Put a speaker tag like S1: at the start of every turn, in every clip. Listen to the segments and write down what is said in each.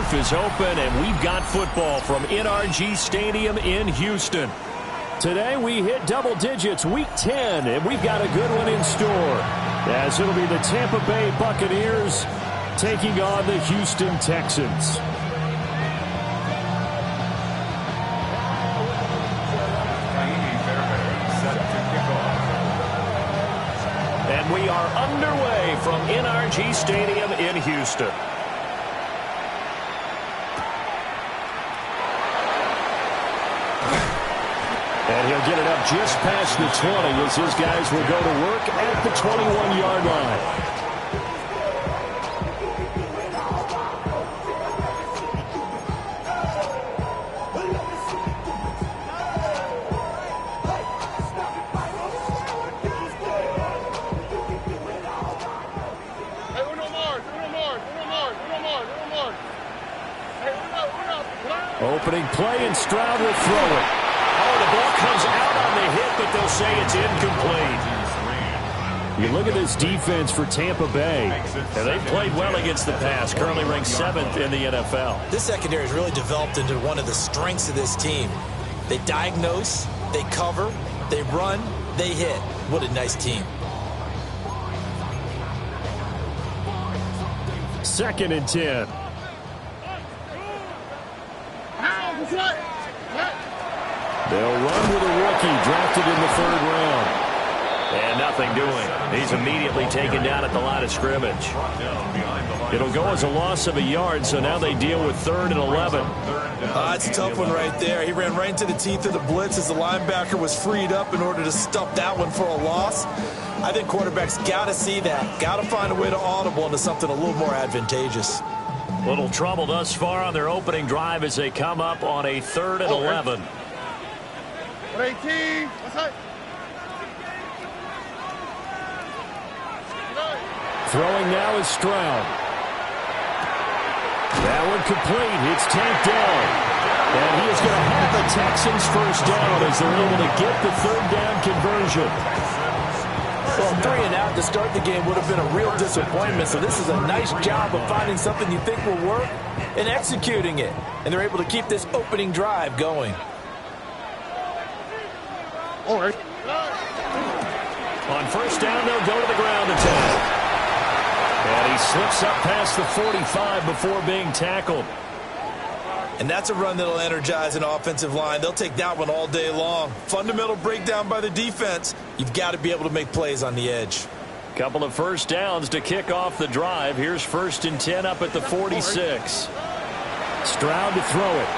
S1: roof is open, and we've got football from NRG Stadium in Houston. Today we hit double digits, Week 10, and we've got a good one in store, as it'll be the Tampa Bay Buccaneers taking on the Houston Texans. And we are underway from NRG Stadium in Houston. And he'll get it up just past the 20 as his guys will go to work at the 21-yard line. Opening play, and Stroud will throw it. Oh, the ball comes out on the hit, but they'll say it's incomplete. You look at this defense for Tampa Bay, and they've played well against the pass, currently ranked 7th in the NFL.
S2: This secondary has really developed into one of the strengths of this team. They diagnose, they cover, they run, they hit. What a nice team.
S1: 2nd and 10. They'll run with a rookie drafted in the 3rd round. And nothing doing. He's immediately taken down at the line of scrimmage. It'll go as a loss of a yard, so now they deal with 3rd and 11.
S2: It's a tough one right there. He ran right into the teeth of the blitz as the linebacker was freed up in order to stuff that one for a loss. I think quarterbacks got to see that. Got to find a way to audible into something a little more advantageous.
S1: Little trouble thus far on their opening drive as they come up on a 3rd and 11.
S3: 18.
S1: Throwing now is Stroud. That one complete. It's tanked down. And he is going to have the Texans first down as they're able to get the 3rd down conversion.
S2: Well, 3 and out to start the game would have been a real disappointment. So this is a nice job of finding something you think will work and executing it. And they're able to keep this opening drive going.
S3: All right.
S1: On first down, they'll go to the ground attack. And he slips up past the 45 before being tackled.
S2: And that's a run that'll energize an offensive line. They'll take that one all day long. Fundamental breakdown by the defense. You've got to be able to make plays on the edge.
S1: Couple of first downs to kick off the drive. Here's 1st and 10 up at the 46. Stroud to throw it.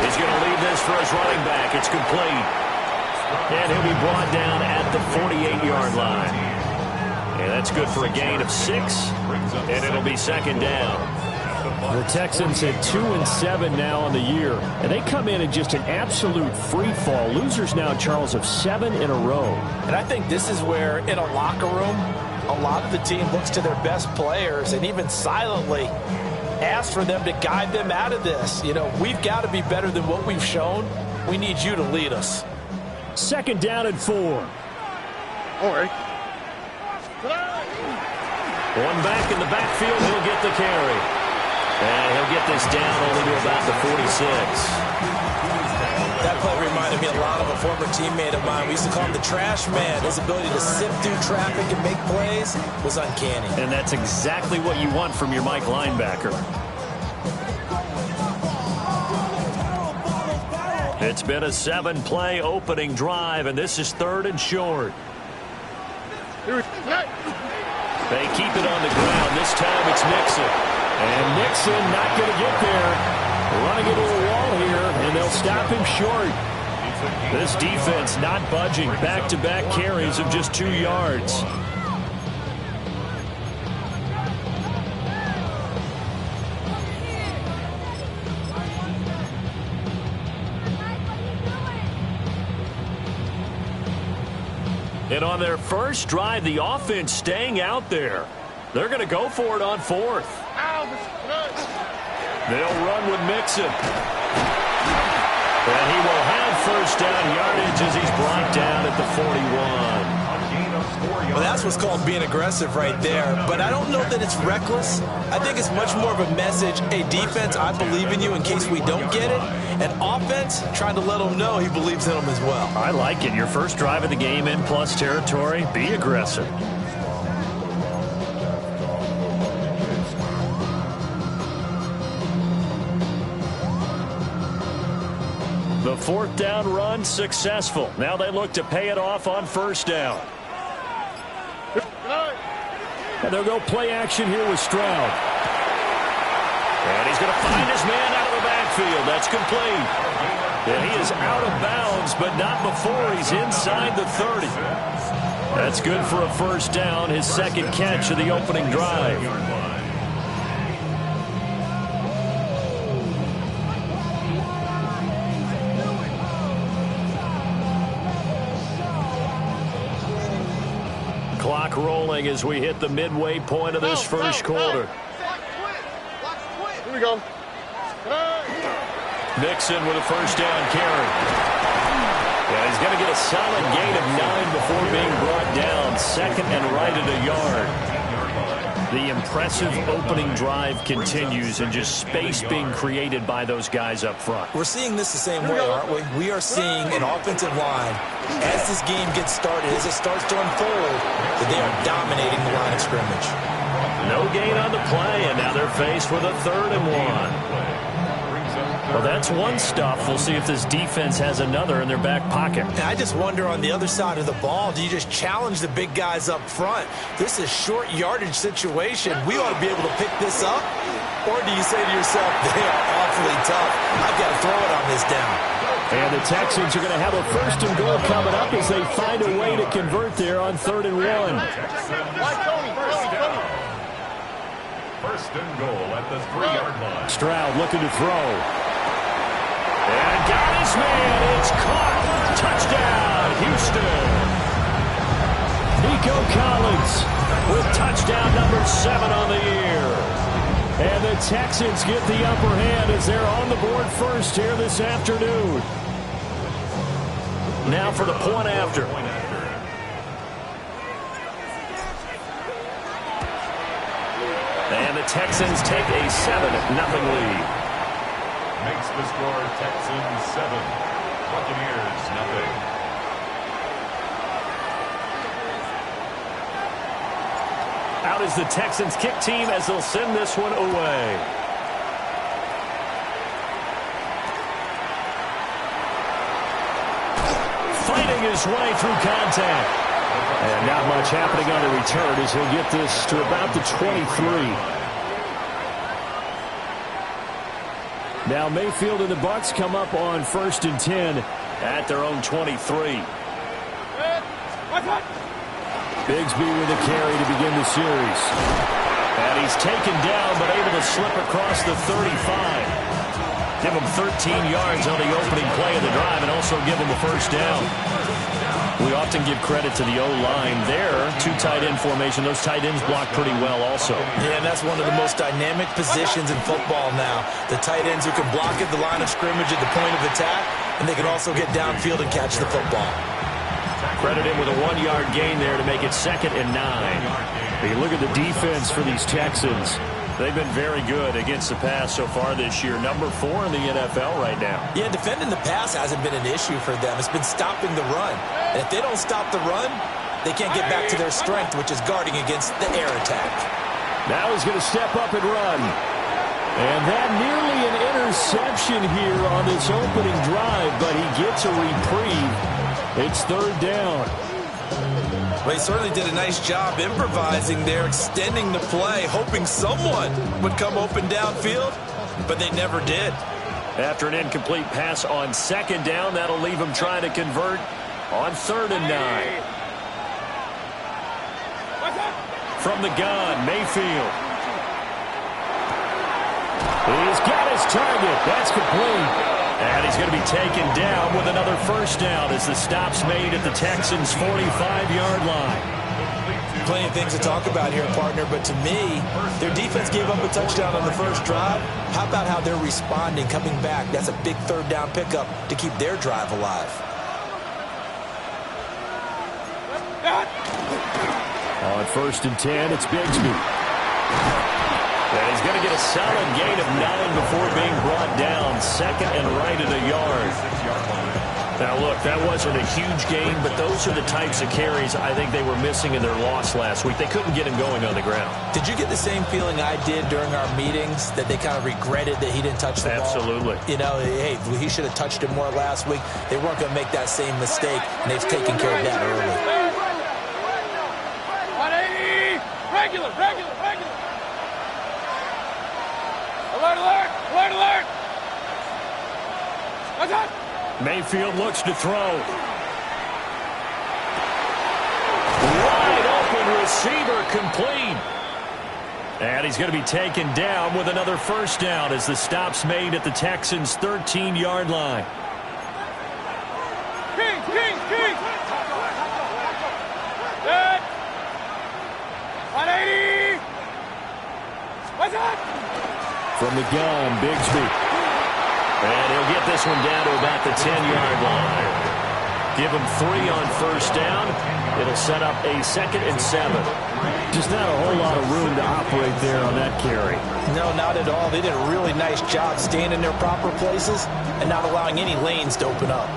S1: He's going to leave this for his running back. It's complete. And he'll be brought down at the 48-yard line. And that's good for a gain of 6. And it'll be 2nd down. The Texans at 2-7 now on the year. And they come in just an absolute free fall. Losers now, Charles, of 7 in a row.
S2: And I think this is where, in a locker room, a lot of the team looks to their best players and even silently ask for them to guide them out of this. You know, we've got to be better than what we've shown. We need you to lead us.
S1: 2nd down and 4.
S3: All right.
S1: One back in the backfield, he'll get the carry. And he'll get this down only to about the 46.
S2: That play reminded me a lot of a former teammate of mine. We used to call him the trash man. His ability to sift through traffic and make plays was uncanny.
S1: And that's exactly what you want from your Mike linebacker. It's been a 7-play opening drive, and this is 3rd and short. They keep it on the ground. This time it's Nixon. And Nixon not going to get there. Running into a wall here, and they'll stop him short. This defense not budging. Back-to-back carries of just 2 yards. And on their first drive, the offense staying out there. They're going to go for it on 4th. They'll run with Mixon. And he will have first down yardage as he's brought down at the 41.
S2: Well, that's what's called being aggressive right there. But I don't know that it's reckless. I think it's much more of a message. Hey, defense, I believe in you in case we don't get it. And offense, trying to let him know he believes in him as well.
S1: I like it. Your first drive of the game in plus territory. Be aggressive. The fourth down run successful. Now they look to pay it off on first down. And they'll go play action here with Stroud. And he's going to find his man out of the backfield. That's complete. And he is out of bounds, but not before he's inside the 30. That's good for a first down, his second catch of the opening drive. Clock rolling as we hit the midway point of this first quarter.
S3: Here we go.
S1: Nixon with a first down carry. Yeah, he's going to get a solid gain of 9 before being brought down. Second and right at a yard. The impressive opening drive continues, and just space being created by those guys up front.
S2: We're seeing this the same way, aren't we? We are seeing an offensive line, as this game gets started, as it starts to unfold, that they are dominating the line of scrimmage.
S1: No gain on the play, and now they're faced with a 3rd and 1. Well, that's one stuff. We'll see if this defense has another in their back pocket.
S2: And I just wonder on the other side of the ball, do you just challenge the big guys up front? This is a short yardage situation. We ought to be able to pick this up. Or do you say to yourself, they are awfully tough. I've got to throw it on this down.
S1: And the Texans are going to have a 1st and goal coming up as they find a way to convert there on 3rd and 1.
S4: 1st and goal at the 3-yard line.
S1: Stroud looking to throw. And got his man. It's caught. Touchdown, Houston. Nico Collins with touchdown number 7 on the year. And the Texans get the upper hand as they're on the board first here this afternoon. Now for the point after. And the Texans take a 7-0 lead.
S4: Makes the score Texans 7, Buccaneers 0.
S1: Out is the Texans kick team as they'll send this one away. Fighting his way through contact. And not much happening on the return as he'll get this to about the 23. Now Mayfield and the Bucs come up on 1st and 10 at their own 23. Bigsby with a carry to begin the series. And he's taken down but able to slip across the 35. Give him 13 yards on the opening play of the drive and also give him a first down. We often give credit to the O-line there. 2 tight end formation. Those tight ends block pretty well also.
S2: Yeah, and that's one of the most dynamic positions in football now. The tight ends who can block at the line of scrimmage at the point of attack, and they can also get downfield and catch the football.
S1: Credit him with a 1-yard gain there to make it 2nd and 9. You look at the defense for these Texans. They've been very good against the pass so far this year. Number 4 in the NFL right now.
S2: Yeah, defending the pass hasn't been an issue for them. It's been stopping the run. And if they don't stop the run, they can't get back to their strength, which is guarding against the air attack.
S1: Now he's going to step up and run. And that nearly an interception here on this opening drive, but he gets a reprieve. It's 3rd down.
S2: Well, he certainly did a nice job improvising there, extending the play, hoping someone would come open downfield, but they never did.
S1: After an incomplete pass on 2nd down, that'll leave him trying to convert on 3rd and 9. From the gun, Mayfield. He's got his target. That's complete. And he's going to be taken down with another first down as the stop's made at the Texans' 45-yard line.
S2: Plenty of things to talk about here, partner, but to me, their defense gave up a touchdown on the first drive. How about how they're responding, coming back? That's a big 3rd down pickup to keep their drive alive.
S1: On 1st and 10, it's Bigsby. And he's going to get a solid gain of 9 before being brought down. Second and right at a yard. Now, look, that wasn't a huge gain, but those are the types of carries I think they were missing in their loss last week. They couldn't get him going on the ground.
S2: Did you get the same feeling I did during our meetings, that they kind of regretted that he didn't touch the ball?
S1: Absolutely.
S2: You know, hey, he should have touched it more last week. They weren't going to make that same mistake, and they've taken care of that early.
S3: 180! Regular! Alert! What's up?
S1: Mayfield looks to throw. Wide open receiver, complete. And he's going to be taken down with another first down as the stop's made at the Texans' 13-yard line.
S3: King! Good! 180! What's up?
S1: From the gun, Bigsby. And he'll get this one down to about the 10-yard line. Give him 3 on first down. It'll set up a 2nd and 7. Just not a whole lot of room to operate there on that carry.
S2: No, not at all. They did a really nice job staying in their proper places and not allowing any lanes to open up.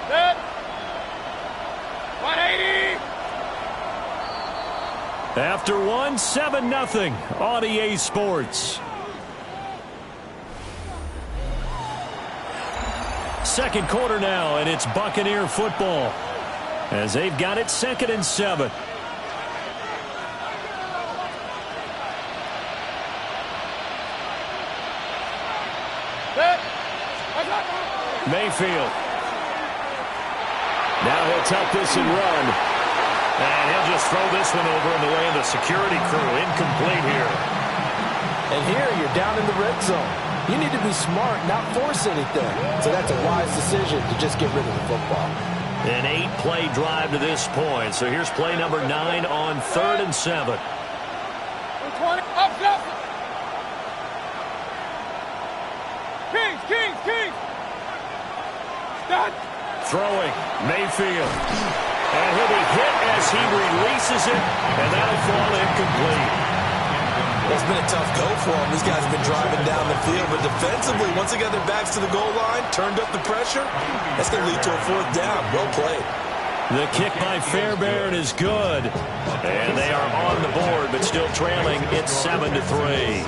S3: Good! 180!
S1: After 1, 7-0 on EA Sports. Second quarter now, and it's Buccaneer football as they've got it 2nd and 7.
S3: Good! What's up?
S1: Mayfield. Now he'll tuck this and run. And he'll just throw this one over in the way of the security crew. Incomplete here.
S2: And here you're down in the red zone. You need to be smart, not force anything. So that's a wise decision to just get rid of the football.
S1: An 8-play drive to this point. So here's play number 9 on 3rd and 7.
S3: 20. Up! King! Done!
S1: Throwing. Mayfield. And he'll be hit as he releases it, and that'll fall incomplete.
S2: It's been a tough go for them. These guys have been driving down the field, but defensively, once they got their backs to the goal line, turned up the pressure, that's going to lead to a 4th down. Well played.
S1: The kick by Fairbairn is good. And they are on the board, but still trailing. It's 7-3.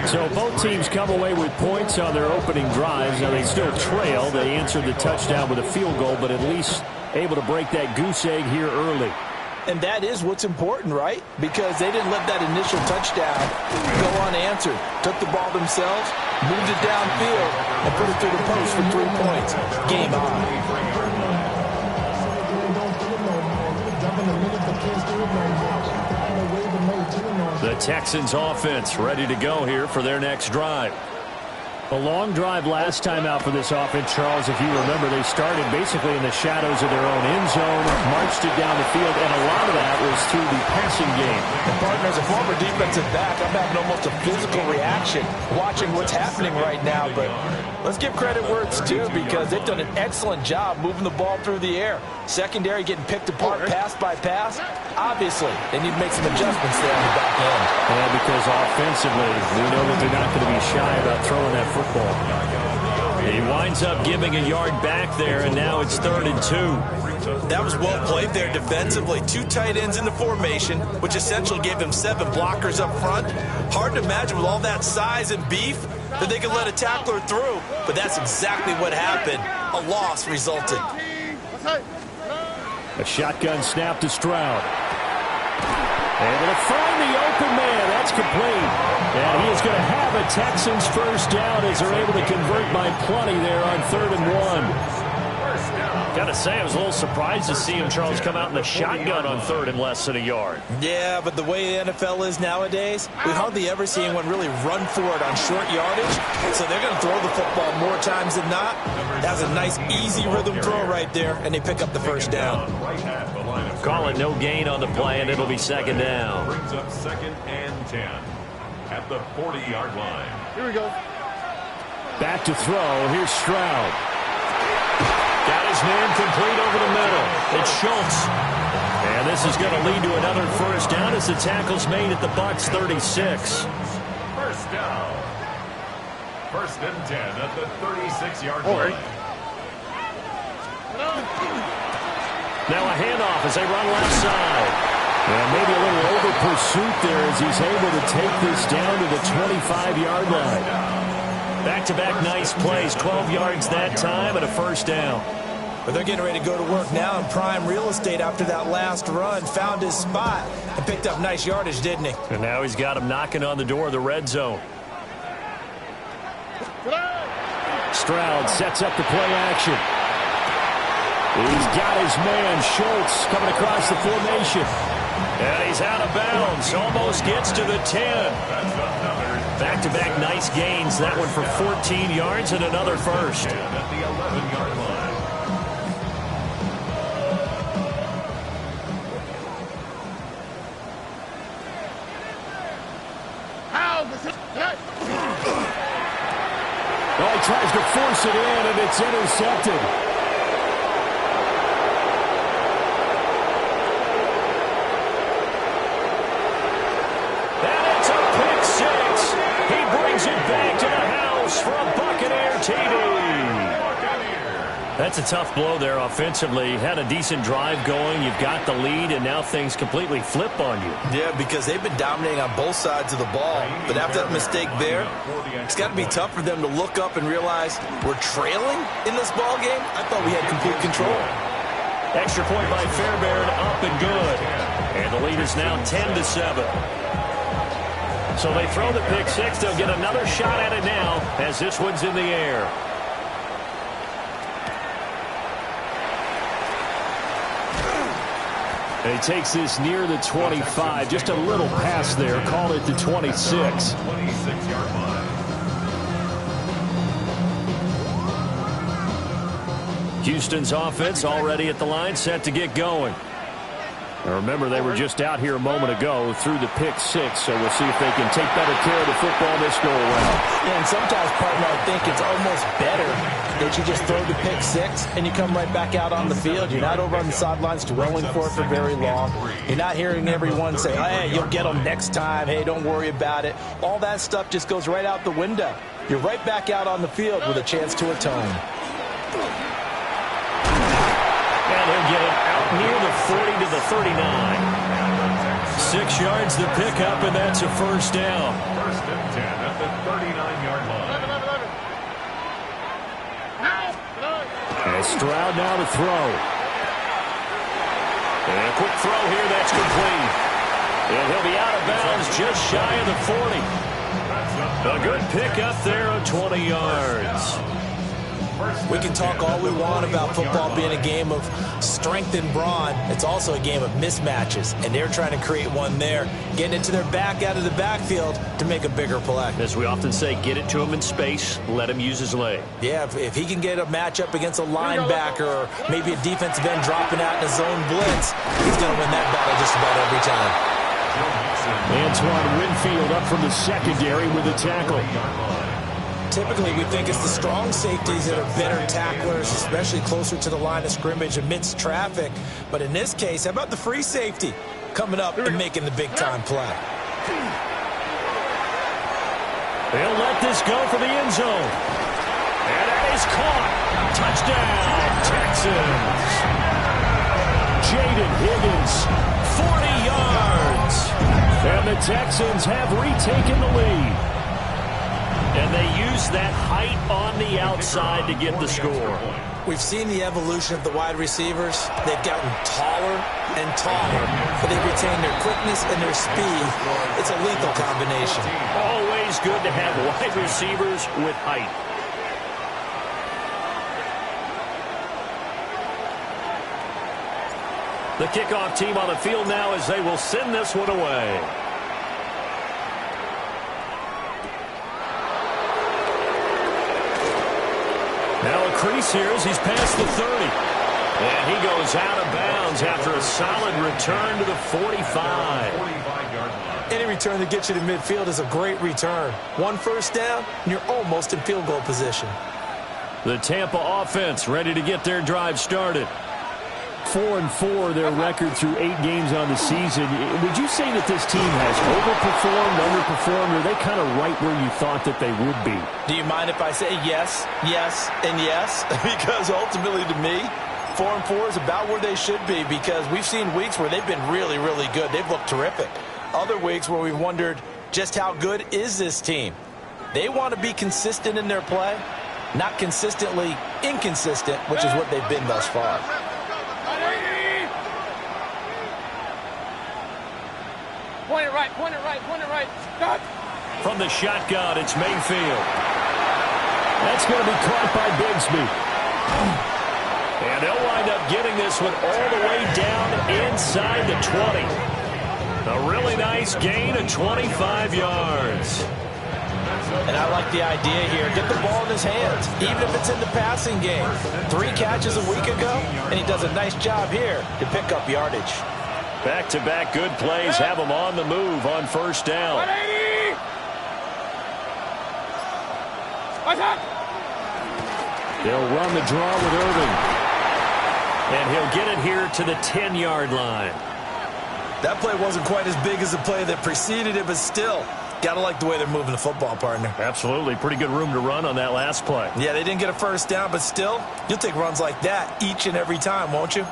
S1: So both teams come away with points on their opening drives. Now they still trail. They answered the touchdown with a field goal, but at least able to break that goose egg here early.
S2: And that is what's important, right? Because they didn't let that initial touchdown go unanswered. Took the ball themselves, moved it downfield, and put it through the post for 3 points. Game on.
S1: The Texans offense ready to go here for their next drive. A long drive last time out for this offense, Charles. If you remember, they started basically in the shadows of their own end zone, marched it down the field, and a lot of that was through the passing game.
S2: And partner, as a former defensive back, I'm having almost a physical reaction watching what's happening right now. But let's give credit where it's due, because they've done an excellent job moving the ball through the air. Secondary getting picked apart pass by pass. Obviously, they need to make some adjustments there on the back end.
S1: Yeah, because offensively, we know that they're not going to be shy about throwing that football. He winds up giving a yard back there, and now it's 3rd and 2.
S2: That was well played there defensively. 2 tight ends in the formation, which essentially gave them 7 blockers up front. Hard to imagine with all that size and beef that they could let a tackler through, but that's exactly what happened. A loss resulted.
S1: A shotgun snap to Stroud. Able to find the open man. That's complete. And he is going to have a Texans first down as they're able to convert by plenty there on 3rd and 1. Got to say, I was a little surprised to see him, Charles, come out in the shotgun on 3rd and less than a yard.
S2: Yeah, but the way the NFL is nowadays, we hardly ever see anyone really run for it on short yardage. So they're going to throw the football more times than not. That's a nice, easy rhythm throw right there, and they pick up the first down.
S1: Call it no gain on the play, and it'll be 2nd down.
S4: Brings up 2nd and 10 at the 40-yard line.
S3: Here we go.
S1: Back to throw. Here's Stroud. Got his man complete over the middle. It's Schultz. And this is going to lead to another first down as the tackle's made at the Bucs 36.
S4: First down. First and 10 at the 36-yard line.
S1: Now a handoff as they run left side. And maybe a little over pursuit there as he's able to take this down to the 25-yard line. Back-to-back nice plays, 12 yards that time and a first down.
S2: But they're getting ready to go to work now in prime real estate after that last run. Found his spot and picked up nice yardage, didn't he?
S1: And now he's got him knocking on the door of the red zone. Stroud sets up the play action. He's got his man, Schultz, coming across the formation. And he's out of bounds. Almost gets to the 10. Back-to-back nice gains. That one for 14 yards and another first.
S4: At the 11-yard line.
S1: Oh, he tries to force it in, and it's intercepted. And it's a pick six. He brings it back to the house for a Buccaneer TD. That's a tough blow there offensively. Had a decent drive going. You've got the lead, and now things completely flip on you.
S2: Yeah, because they've been dominating on both sides of the ball. But after that mistake there, it's got to be tough for them to look up and realize we're trailing in this ball game. I thought we had complete control.
S1: Extra point by Fairbairn, up and good. And the lead is now 10-7. So they throw the pick six. They'll get another shot at it now as this one's in the air. And he takes this near the 25. Just a little pass there. Called it the 26.
S4: 26-yard line.
S1: Houston's offense already at the line, set to get going. Now remember, they were just out here a moment ago through the pick six, so we'll see if they can take better care of the football this go around.
S2: Yeah, and sometimes, partner, I think it's almost better that you just throw the pick six and you come right back out on the field. You're not over on the sidelines dwelling for it for very long. You're not hearing everyone say, hey, you'll get them next time. Hey, don't worry about it. All that stuff just goes right out the window. You're right back out on the field with a chance to atone.
S1: And he'll get it out near the 40 to the 39. 6 yards the pickup, and that's a first down.
S4: First and 10 at the 39-yard line.
S1: And Stroud now to throw. And a quick throw here, that's complete. And he'll be out of bounds just shy of the 40. A good pickup there of 20 yards.
S2: We can talk all we want about football being a game of strength and brawn. It's also a game of mismatches, and they're trying to create one there, getting it to their back out of the backfield to make a bigger play.
S1: As we often say, get it to him in space, let him use his leg.
S2: Yeah, if he can get a matchup against a linebacker or maybe a defensive end dropping out in a zone blitz, he's going to win that battle just about every time.
S1: Antoine Winfield up from the secondary with a tackle.
S2: Typically, we think it's the strong safeties that are better tacklers, especially closer to the line of scrimmage amidst traffic. But in this case, how about the free safety coming up and making the big-time play?
S1: They'll let this go for the end zone. And that is caught. Touchdown, Texans. Jaden Higgins, 40 yards. And the Texans have retaken the lead. And they use that height on the outside to get the score.
S2: We've seen the evolution of the wide receivers. They've gotten taller and taller, but they've retained their quickness and their speed. It's a lethal combination.
S1: Always good to have wide receivers with height. The kickoff team on the field now as they will send this one away. Now a crease here as he's past the 30. And he goes out of bounds after a solid return to the 45.
S2: Any return that gets you to midfield is a great return. One first down, and you're almost in field goal position.
S1: The Tampa offense ready to get their drive started.
S5: 4-4 their record through 8 games on the season. Would you say that this team has overperformed, underperformed, or are they kind of right where you thought that they would be?
S2: Do you mind if I say yes, yes, and yes? Because ultimately to me, 4-4 is about where they should be, because we've seen weeks where they've been really, really good. They've looked terrific. Other weeks where we've wondered just how good is this team. They want to be consistent in their play, not consistently inconsistent, which is what they've been thus far.
S3: Point it right, point it right, point it right. Stop.
S1: From the shotgun, it's Mayfield. That's going to be caught by Bigsby. And they'll wind up getting this one all the way down inside the 20. A really nice gain of 25 yards.
S2: And I like the idea here. Get the ball in his hands, even if it's in the passing game. 3 catches a week ago, and he does a nice job here to pick up yardage.
S1: Back-to-back good plays have them on the move on first down.
S3: 180! Attack!
S1: They'll run the draw with Irving. And he'll get it here to the 10-yard line.
S2: That play wasn't quite as big as the play that preceded it, but still, gotta like the way they're moving the football, partner.
S1: Absolutely. Pretty good room to run on that last play.
S2: Yeah, they didn't get a first down, but still, you'll take runs like that each and every time, won't you?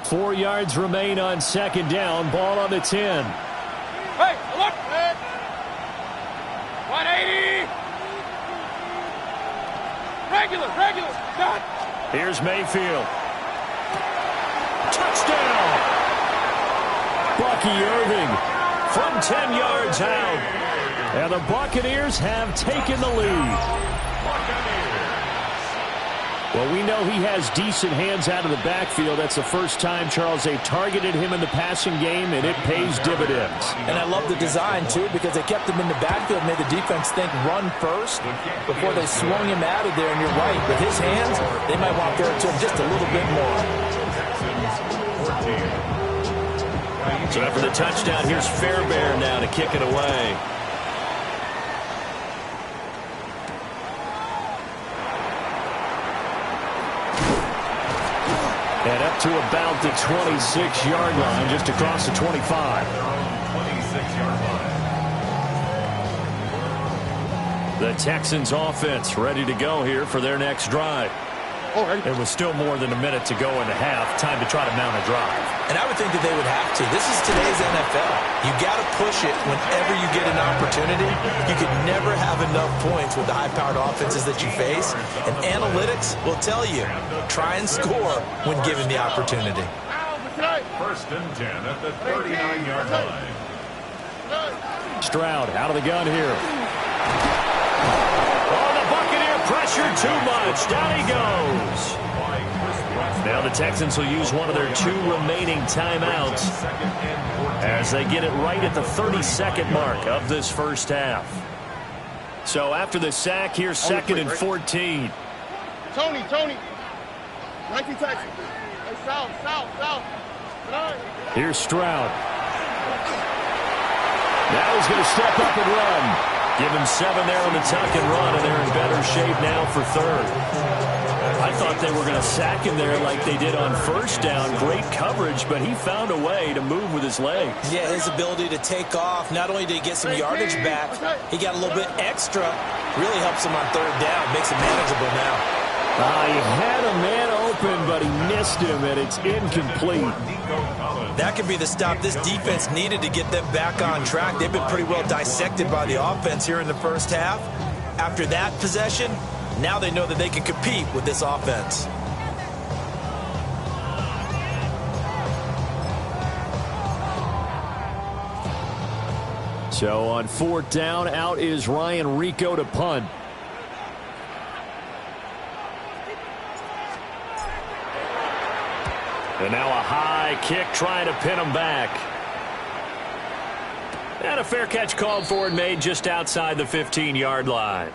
S5: 4 yards remain on second down. Ball on the 10.
S3: Hey, look! 180! Regular, dot!
S1: Here's Mayfield. Touchdown! Bucky Irving from 10 yards out.
S5: And the Buccaneers have taken the lead. Well, we know he has decent hands out of the backfield. That's the first time, Charles, they've targeted him in the passing game, and it pays dividends.
S2: And I love the design, too, because they kept him in the backfield, made the defense think run first before they swung him out of there. And you're right, with his hands, they might want to throw it to him just a little bit more.
S1: So after the touchdown, here's Fairbairn now to kick it away. And up to about the 26-yard line, just across the 25.
S4: 26-yard line.
S1: The Texans offense ready to go here for their next drive. There was still more than a minute to go in the half. Time to try to mount a drive.
S2: And I would think that they would have to. This is today's NFL. You got to push it whenever you get an opportunity. You could never have enough points with the high-powered offenses that you face. And analytics will tell you, try and score when given the opportunity.
S4: First and 10 at the 39-yard line.
S1: Stroud out of the gun here. Pressure too much. Down he goes. Now the Texans will use one of their 2 remaining timeouts as they get it right at the 30-second mark of this first half. So after the sack, here's second and 14.
S3: Tony. 19 Texans. Hey, south.
S5: Here's Stroud.
S1: Now he's going to step up and run. Give him 7 there on the tuck and run, and they're in better shape now for third. I thought they were going to sack him there like they did on first down. Great coverage, but he found a way to move with his legs.
S2: Yeah, his ability to take off, not only did he get some yardage back, he got a little bit extra. Really helps him on third down, makes it manageable now.
S5: He had a man open, but he missed him, and it's incomplete.
S2: That could be the stop this defense needed to get them back on track. They've been pretty well dissected by the offense here in the first half. After that possession, now they know that they can compete with this offense.
S5: So on fourth down, out is Ryan Rico to punt.
S1: And now a high kick trying to pin him back. And a fair catch called for and made just outside the 15-yard line.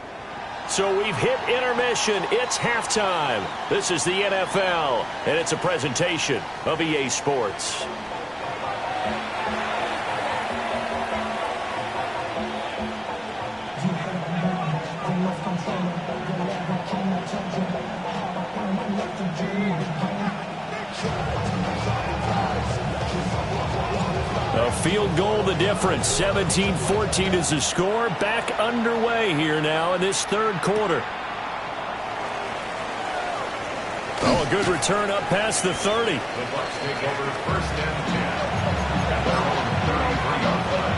S1: So we've hit intermission. It's halftime. This is the NFL, and it's a presentation of EA Sports.
S5: A field goal the difference. 17-14 is the score. Back underway here now in this third quarter. Oh, a good return up past the 30.
S4: The Bucs take over first and 10 at their own 33-yard line.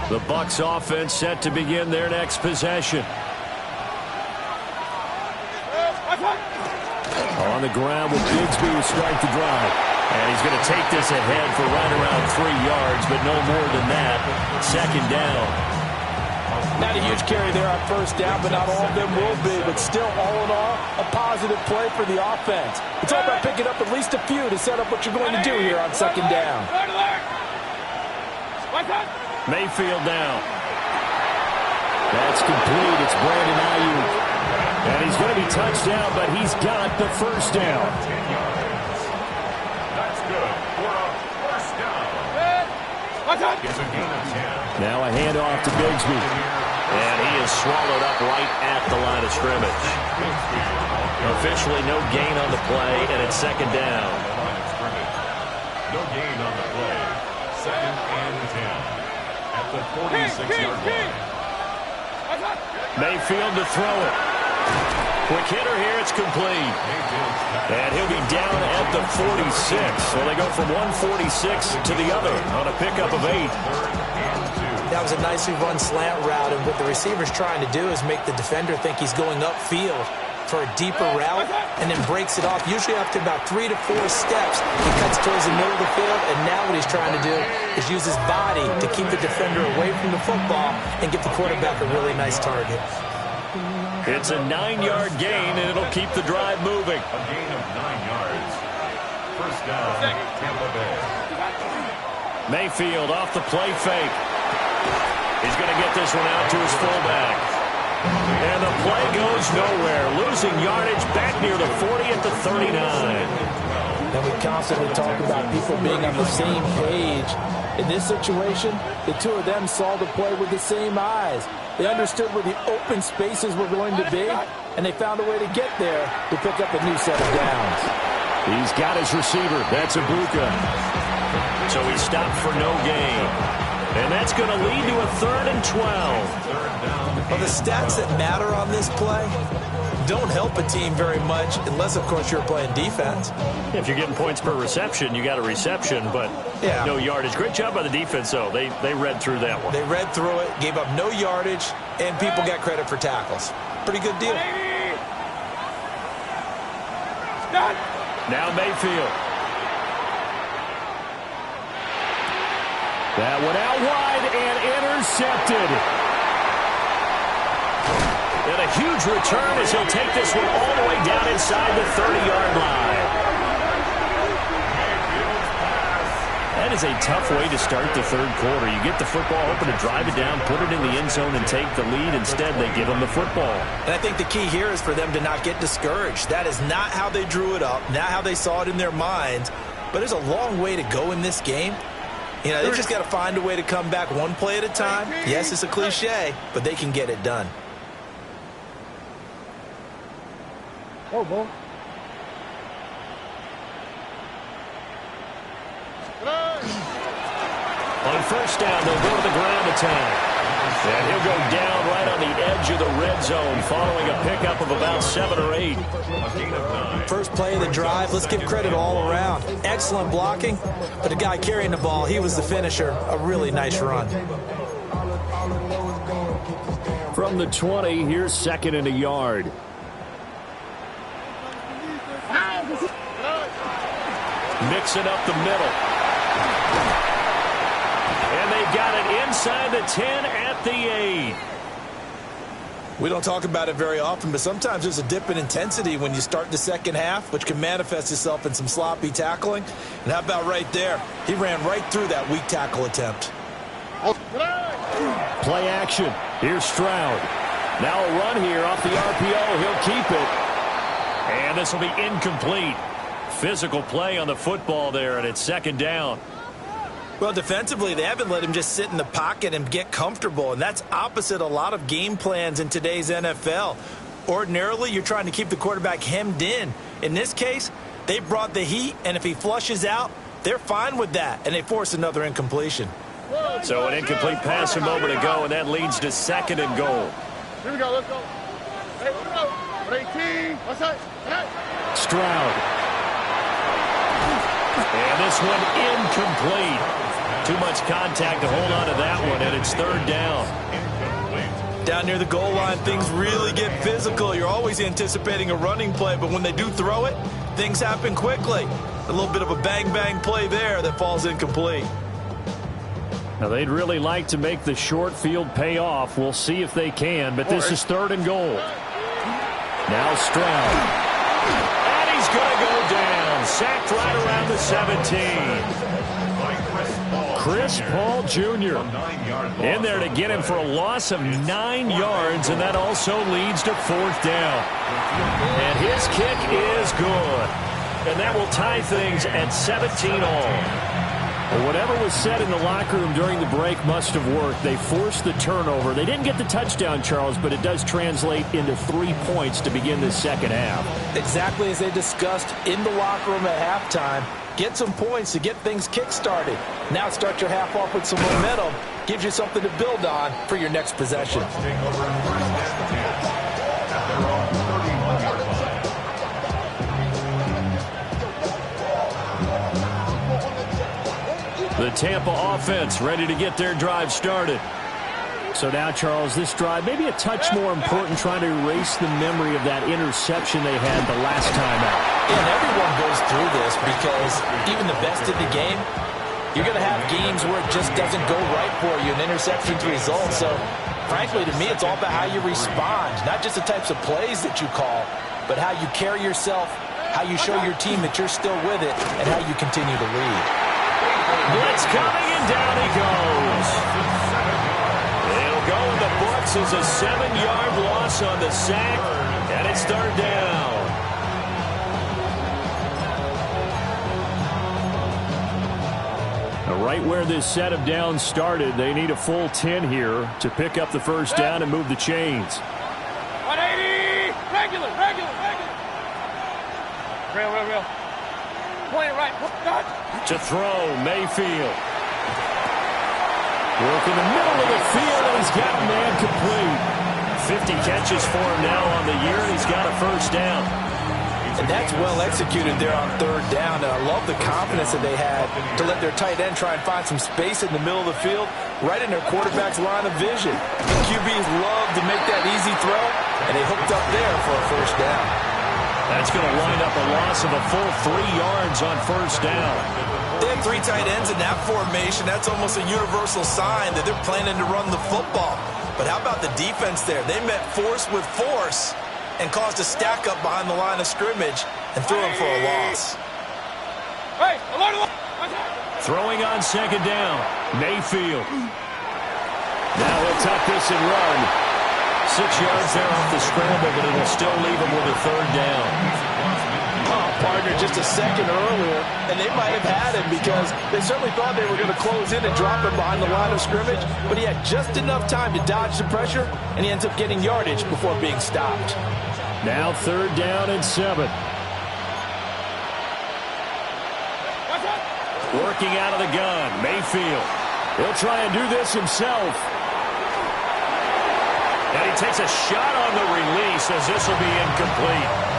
S5: The Bucs offense set to begin their next possession. On the ground with Bigsby to start the drive. And he's going to take this ahead for right around 3 yards, but no more than that. Second down.
S2: Not a huge carry there on first down, but not all of them will be. But still, all in all, a positive play for the offense. It's all about picking up at least a few to set up what you're going to do here on second down.
S5: Mayfield down. That's complete. It's Brandon Ayuk. And he's going to be touched down, but he's got the first down.
S4: 10 yards. That's good for a first down. It's a gain of 10.
S5: Now a handoff to Bigsby.
S1: And he is swallowed up right at the line of scrimmage. Officially no gain on the play, and it's second down.
S4: No gain on the play. Second and 10 at the 46-yard line.
S5: Mayfield to throw it. Quick hitter here, it's complete. And he'll be down at the 46. So they go from 146 to the other on a pickup of 8.
S2: That was a nicely run slant route, and what the receiver's trying to do is make the defender think he's going upfield for a deeper route and then breaks it off, usually after about 3 to 4 steps. He cuts towards the middle of the field, and now what he's trying to do is use his body to keep the defender away from the football and give the quarterback a really nice target.
S5: It's a 9-yard gain, and it'll keep the drive moving.
S4: A gain of 9 yards. First down, Tampa Bay.
S5: Mayfield off the play fake. He's going to get this one out to his fullback. And the play goes nowhere. Losing yardage back near the 40 at the 39.
S2: And we constantly talk about people being on the same page. In this situation, the two of them saw the play with the same eyes. They understood where the open spaces were going to be, and they found a way to get there to pick up a new set of downs.
S5: He's got his receiver. That's Ibuka. So he stopped for no gain. And that's going to lead to a 3rd and 12.
S2: Well, the stats that matter on this play don't help a team very much unless, of course, you're playing defense.
S5: If you're getting points per reception, you got a reception, but no yardage. Great job by the defense, though. They read through that one.
S2: They read through it, gave up no yardage, and people got credit for tackles. Pretty good deal.
S5: Now Mayfield. That one out wide and intercepted. And a huge return as he'll take this one all the way down inside the 30-yard line. That is a tough way to start the third quarter. You get the football, hoping to drive it down, put it in the end zone, and take the lead. Instead, they give them the football.
S2: And I think the key here is for them to not get discouraged. That is not how they drew it up, not how they saw it in their minds. But there's a long way to go in this game. You know, they've just got to find a way to come back one play at a time. Yes, it's a cliche, but they can get it done.
S3: Oh, boy.
S5: On first down, they'll go to the ground attack. And he'll go down right on the edge of the red zone following a pickup of about 7 or 8.
S2: First play of the drive, let's give credit all around. Excellent blocking, but the guy carrying the ball, he was the finisher. A really nice run.
S5: From the 20, here's 2nd and a yard. Mixing up the middle. And they've got it inside the 10 at the 8.
S2: We don't talk about it very often, but sometimes there's a dip in intensity when you start the second half, which can manifest itself in some sloppy tackling. And how about right there? He ran right through that weak tackle attempt.
S5: Play action. Here's Stroud. Now a run here off the RPO. He'll keep it. And this will be incomplete. Physical play on the football there, and it's 2nd down.
S2: Well, defensively, they haven't let him just sit in the pocket and get comfortable, and that's opposite a lot of game plans in today's NFL. Ordinarily, you're trying to keep the quarterback hemmed in. In this case, they brought the heat, and if he flushes out, they're fine with that, and they force another incompletion.
S1: So an incomplete pass a moment ago, and that leads to 2nd and goal.
S3: Here we go, let's go. Hey, here we go. 18. What's that?
S1: Stroud. And this one incomplete. Too much contact to hold on to that one, and it's 3rd down.
S2: Down near the goal line, things really get physical. You're always anticipating a running play, but when they do throw it, things happen quickly. A little bit of a bang-bang play there that falls incomplete.
S1: Now, they'd really like to make the short field pay off. We'll see if they can, but this is 3rd and goal. Now Stroud. And he's going to go down. Sacked right around the 17. Chris Paul Jr. in there to get him for a loss of 9 yards, and that also leads to 4th down. And his kick is good. And that will tie things at 17 all. Well, whatever was said in the locker room during the break must have worked. They forced the turnover. They didn't get the touchdown, Charles, but it does translate into 3 points to begin the second half.
S2: Exactly as they discussed in the locker room at halftime. Get some points to get things kick-started. Now start your half off with some momentum. Gives you something to build on for your next possession.
S1: The Tampa offense ready to get their drive started.
S5: So now, Charles, this drive maybe a touch more important, trying to erase the memory of that interception they had the last time out.
S2: And everyone goes through this because even the best in the game, you're going to have games where it just doesn't go right for you, and interceptions result. So, frankly, to me, it's all about how you respond, not just the types of plays that you call, but how you carry yourself, how you show your team that you're still with it, and how you continue to lead.
S1: Blitz coming, and down he goes. It'll go in the books as a 7-yard loss on the sack, and it's 3rd down.
S5: Now, right where this set of downs started, they need a full 10 here to pick up the 1st down and move the chains.
S3: 180. Regular. Real. Point it right. Dodge.
S1: To throw, Mayfield. Work in the middle of the field, and he's got a man complete. 50 catches for him now on the year, and he's got a 1st down.
S2: And that's well executed there on 3rd down. And I love the confidence that they had to let their tight end try and find some space in the middle of the field, right in their quarterback's line of vision. The QBs love to make that easy throw, and they hooked up there for a 1st down.
S1: That's going to wind up a loss of a full 3 yards on 1st down.
S2: They have 3 tight ends in that formation. That's almost a universal sign that they're planning to run the football. But how about the defense there? They met force with force and caused a stack up behind the line of scrimmage and threw him for a loss.
S3: Hey,
S1: Throwing on 2nd down, Mayfield. Now he'll tuck this and run. 6 yards there off the scramble, but it'll still leave him with a 3rd down.
S2: Partner just a second earlier, and they might have had him because they certainly thought they were going to close in and drop him behind the line of scrimmage, but he had just enough time to dodge the pressure, and he ends up getting yardage before being stopped.
S5: Now 3rd down and 7.
S1: Working out of the gun, Mayfield.
S5: He'll try and do this himself.
S1: And he takes a shot on the release as this will be incomplete.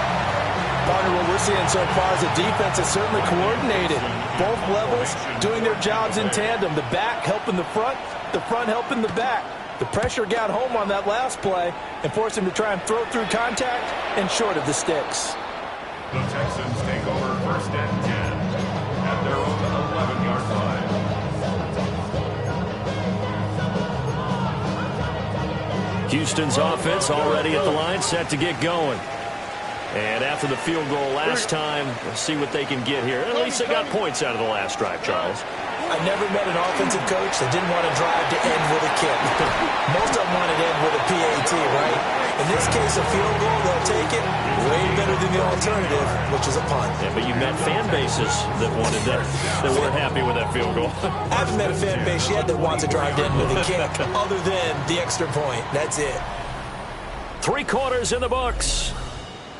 S2: Partner, what we're seeing so far is the defense is certainly coordinated. Both levels doing their jobs in tandem. The back helping the front helping the back. The pressure got home on that last play and forced him to try and throw through contact and short of the sticks.
S4: The Texans take over 1st and 10 at their own 11-yard line.
S1: Houston's offense already at the line, set to get going. And after the field goal last time, we'll see what they can get here. At least they got points out of the last drive, Charles.
S2: I never met an offensive coach that didn't want to drive to end with a kick. Most of them want to end with a PAT, right? In this case, a field goal, they'll take it. Way better than the alternative, which is a punt.
S1: Yeah, but you met fan bases that wanted that weren't happy with that field goal.
S2: I haven't met a fan base yet that wants to drive to end with a kick, other than the extra point. That's it.
S1: 3 quarters in the books.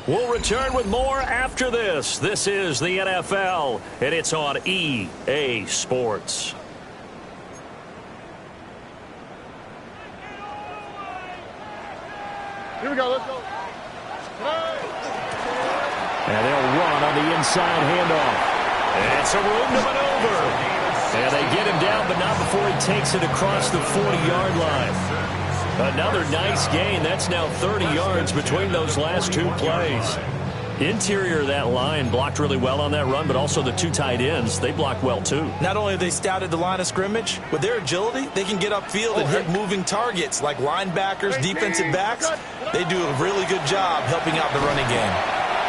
S1: We'll return with more after this. This is the NFL, and it's on EA Sports.
S3: Here we go, let's go.
S1: And they'll run on the inside handoff. And it's a room to maneuver. And they get him down, but not before he takes it across the 40-yard line. Another nice gain. That's now 30 yards between those last 2 plays. Interior of that line blocked really well on that run, but also the 2 tight ends, they blocked well too.
S2: Not only have they scouted the line of scrimmage, with their agility, they can get upfield and hit moving targets like linebackers, defensive backs. They do a really good job helping out the running game.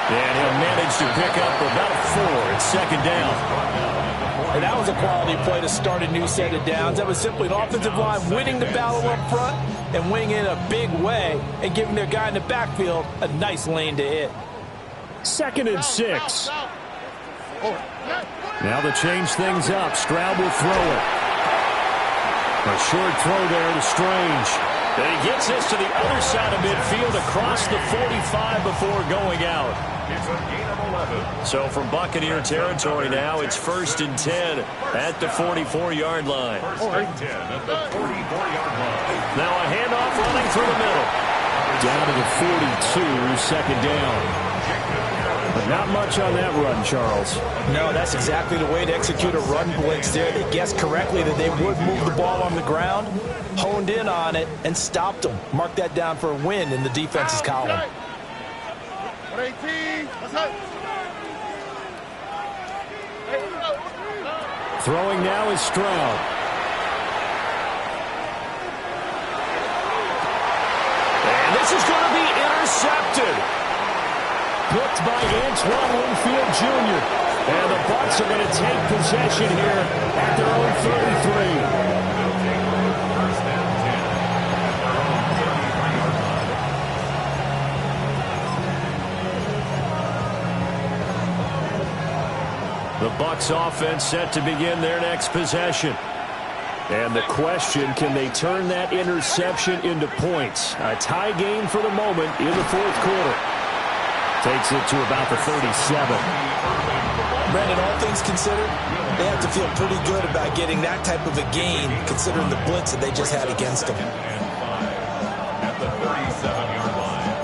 S1: And he'll manage to pick up about 4 at second down.
S2: And that was a quality play to start a new set of downs. That was simply an offensive line winning the battle up front and winning in a big way and giving their guy in the backfield a nice lane to hit.
S1: 2nd and 6. Now to change things up, Stroud will throw it. A short throw there to Strange. And he gets this to the other side of midfield across the 45 before going out.
S4: It's a gain of 11.
S1: So from Buccaneer territory now, it's 1st and 10 at the 44-yard line.
S4: 1st and 10 at the 44-yard line.
S1: Now a handoff running through the middle. Down to the 42, 2nd down. But not much on that run, Charles.
S2: No, that's exactly the way to execute a run blitz there. They guessed correctly that they would move the ball on the ground, honed in on it, and stopped them. Mark that down for a win in the defense's column.
S3: 118. Let's go.
S1: Throwing now is Stroud. And this is going to be intercepted. Picked by Antoine Winfield Jr. And the Bucs are going to take possession here at their own 33. The Bucs offense set to begin their next possession. And the question, can they turn that interception into points? A tie game for the moment in the 4th quarter. Takes it to about the 37.
S2: Brandon, all things considered, they have to feel pretty good about getting that type of a gain, considering the blitz that they just had against them.
S4: At the 37-yard line.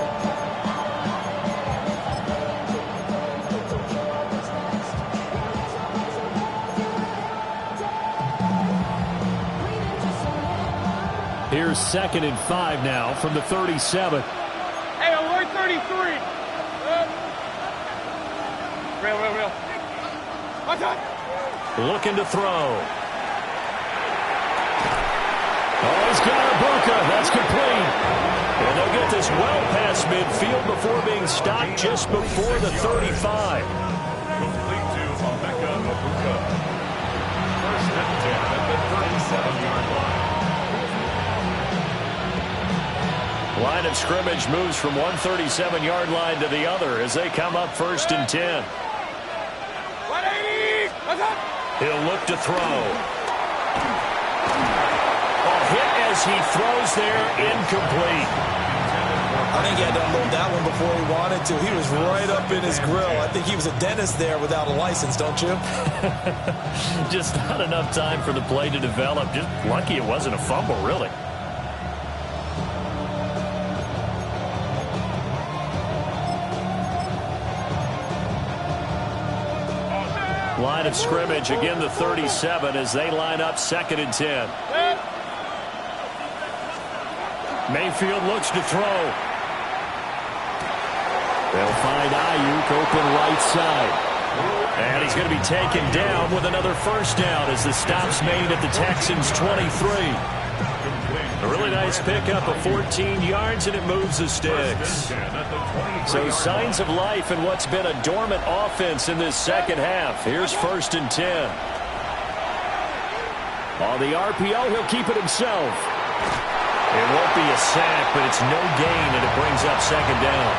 S1: Here's 2nd and 5 now from the 37.
S3: Hey, alert 33. Real. Watch out.
S1: Looking to throw. Oh, he's got Ibuka. That's complete. And they'll get this well past midfield before being stopped just before the 35.
S4: Complete to Emeka Ibuka. 1st and 10 at the 37-yard line.
S1: Line of scrimmage moves from one 37-yard line to the other as they come up 1st and 10.
S3: 180. Watch out.
S1: He'll look to throw. A hit as he throws there, incomplete.
S2: I think he had to unload that one before he wanted to. He was right up in his grill. I think he was a dentist there without a license, don't you?
S1: Just not enough time for the play to develop. Just lucky it wasn't a fumble, really. Line of scrimmage, again the 37 as they line up 2nd and 10. Mayfield looks to throw. They'll find Ayuk open right side. And he's going to be taken down with another 1st down as the stop's made at the Texans' 23. A really nice pickup of 14 yards, and it moves the sticks. So signs of life in what's been a dormant offense in this 2nd half. Here's 1st and 10.
S5: On the RPO, he'll keep it himself.
S1: It won't be a sack, but it's no gain, and it brings up second down.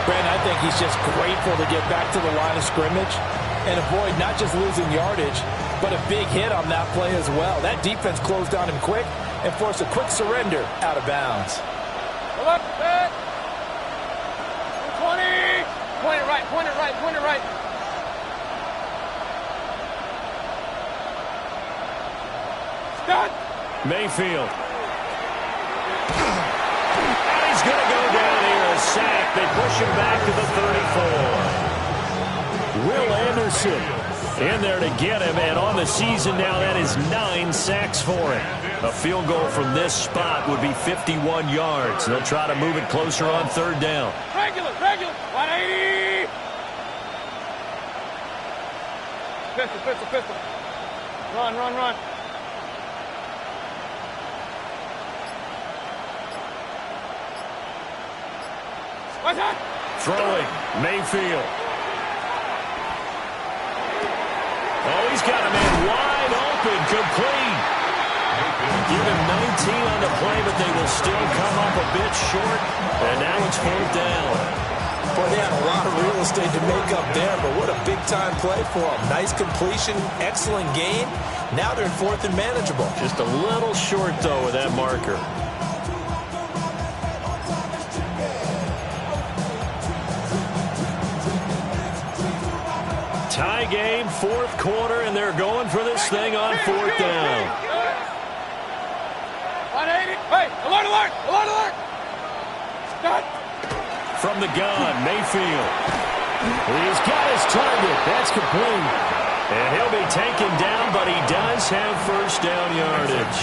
S2: Brandon, I think he's just grateful to get back to the line of scrimmage and avoid not just losing yardage, but a big hit on that play as well. That defense closed on him quick and forced a quick surrender out of bounds.
S3: 20. Point it right, point it right, point it right. Stop.
S1: Mayfield. And he's going to go down here, a sack. They push him back to the 34.
S5: Will Anderson in there to get him, and on the season now, that is 9 sacks for him.
S1: A field goal from this spot would be 51 yards. They'll try to move it closer on third down.
S3: Regular, 180. Pistol. Run. What's that?
S1: Throwing, Mayfield. Oh, he's got a man wide open, complete. Give him 19 on the play, but they will still come up a bit short. And now it's fourth down.
S2: Boy, they had a lot of real estate to make up there, but what a big-time play for them. Nice completion, excellent gain. Now they're in fourth and manageable.
S1: Just a little short, though, with that marker. Tie game, fourth quarter, and they're going for this thing on fourth down.
S3: 180. Hey, alert. Stop.
S1: From the gun, Mayfield. He's got his target. That's complete. And he'll be taken down, but he does have first down yardage.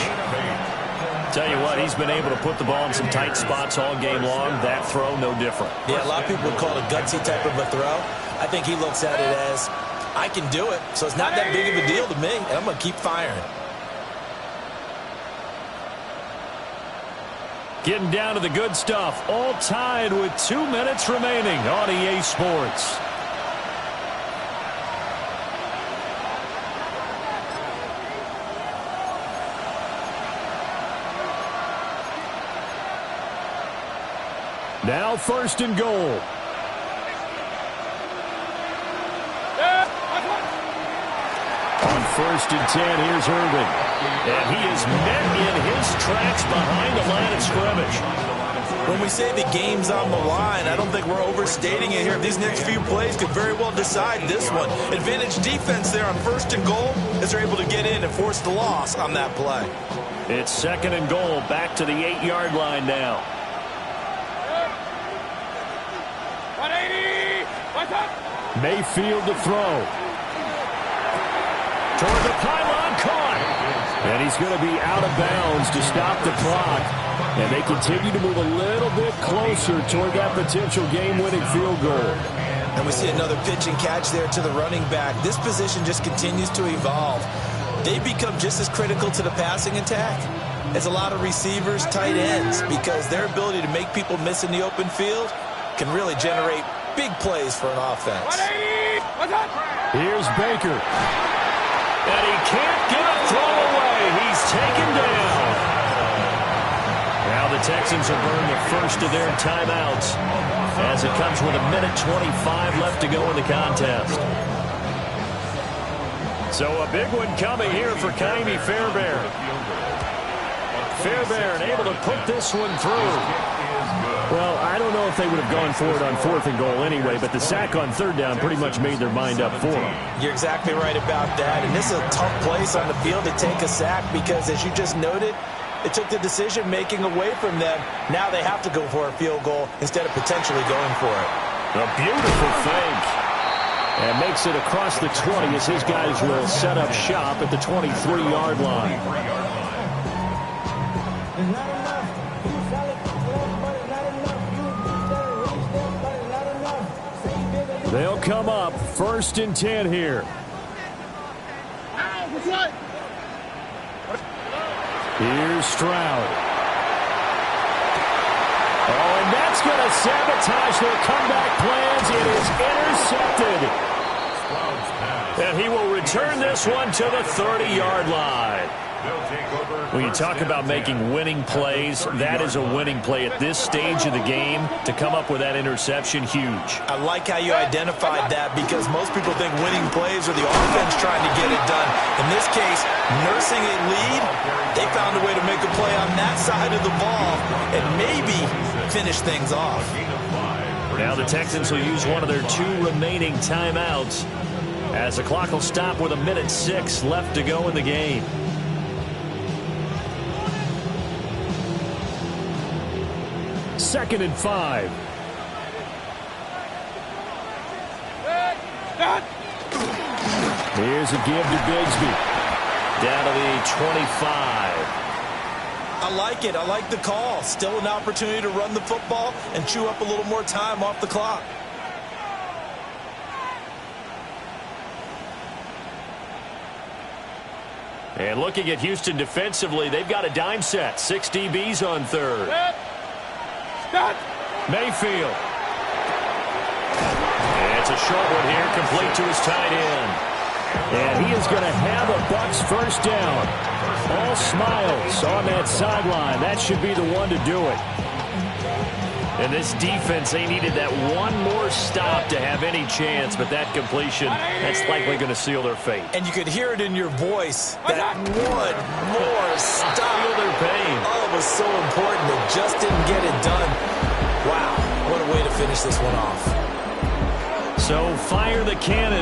S1: Tell you what, he's been able to put the ball in some tight spots all game long. That throw, no different.
S2: Yeah, a lot of people would call it a gutsy type of a throw. I think he looks at it as, I can do it, so it's not that big of a deal to me, and I'm going to keep firing.
S1: Getting down to the good stuff. All tied with 2 minutes remaining on EA Sports. Now first and goal. On first and 10, here's Irvin. And he is met in his tracks behind the line of scrimmage.
S2: When we say the game's on the line, I don't think we're overstating it here. These next few plays could very well decide this one. Advantage defense there on first and goal as they're able to get in and force the loss on that play.
S1: It's second and goal, back to the 8-yard line now.
S3: 180. What's up?
S1: Mayfield to throw. Toward the pylon, caught. And he's going to be out of bounds to stop the clock. And they continue to move a little bit closer toward that potential game-winning field goal.
S2: And we see another pitch and catch there to the running back. This position just continues to evolve. They become just as critical to the passing attack as a lot of receivers, tight ends, because their ability to make people miss in the open field can really generate big plays for an offense.
S3: 180. What's up?
S1: Here's Baker. And he can't get a throw away. He's taken down. Now the Texans will burn the first of their timeouts as it comes with 1:25 left to go in the contest. So a big one coming here for Ka'imi Fairbairn. Fairbairn able to put this one through.
S5: Well, I don't know if they would have gone for it on fourth and goal anyway, but the sack on third down pretty much made their mind up for them.
S2: You're exactly right about that, and this is a tough place on the field to take a sack because, as you just noted, it took the decision-making away from them. Now they have to go for a field goal instead of potentially going for it.
S5: A beautiful fake. And makes it across the 20 as his guys will set up shop at the 23-yard line. They'll come up first and 10 here. Here's Stroud. Oh, and that's going to sabotage their comeback plans. It is intercepted.
S4: Stroud's pass
S1: And he will return this one to the 30-yard line. When you talk about making winning plays, that is a winning play at this stage of the game. To come up with that interception, huge.
S2: I like how you identified that, because most people think winning plays are the offense trying to get it done. In this case, nursing a lead, they found a way to make a play on that side of the ball and maybe finish things off.
S1: Now the Texans will use one of their 2 remaining timeouts as the clock will stop with 1:06 left to go in the game. Second and 5. Here's a give to Bigsby. Down to the 25.
S2: I like it. I like the call. Still an opportunity to run the football and chew up a little more time off the clock.
S1: And looking at Houston defensively, they've got a dime set. 6 DBs on third. Mayfield. And it's a short one here, complete to his tight end. And he is going to have a Bucs first down. All smiles on that sideline. That should be the one to do it. And this defense, they needed that one more stop to have any chance, but that completion, that's likely going to seal their fate.
S2: And you could hear it in your voice, that one more stop.
S1: Feel their pain.
S2: Oh, it was so important. They just didn't get it done. Wow, what a way to finish this one off.
S1: So fire the cannon.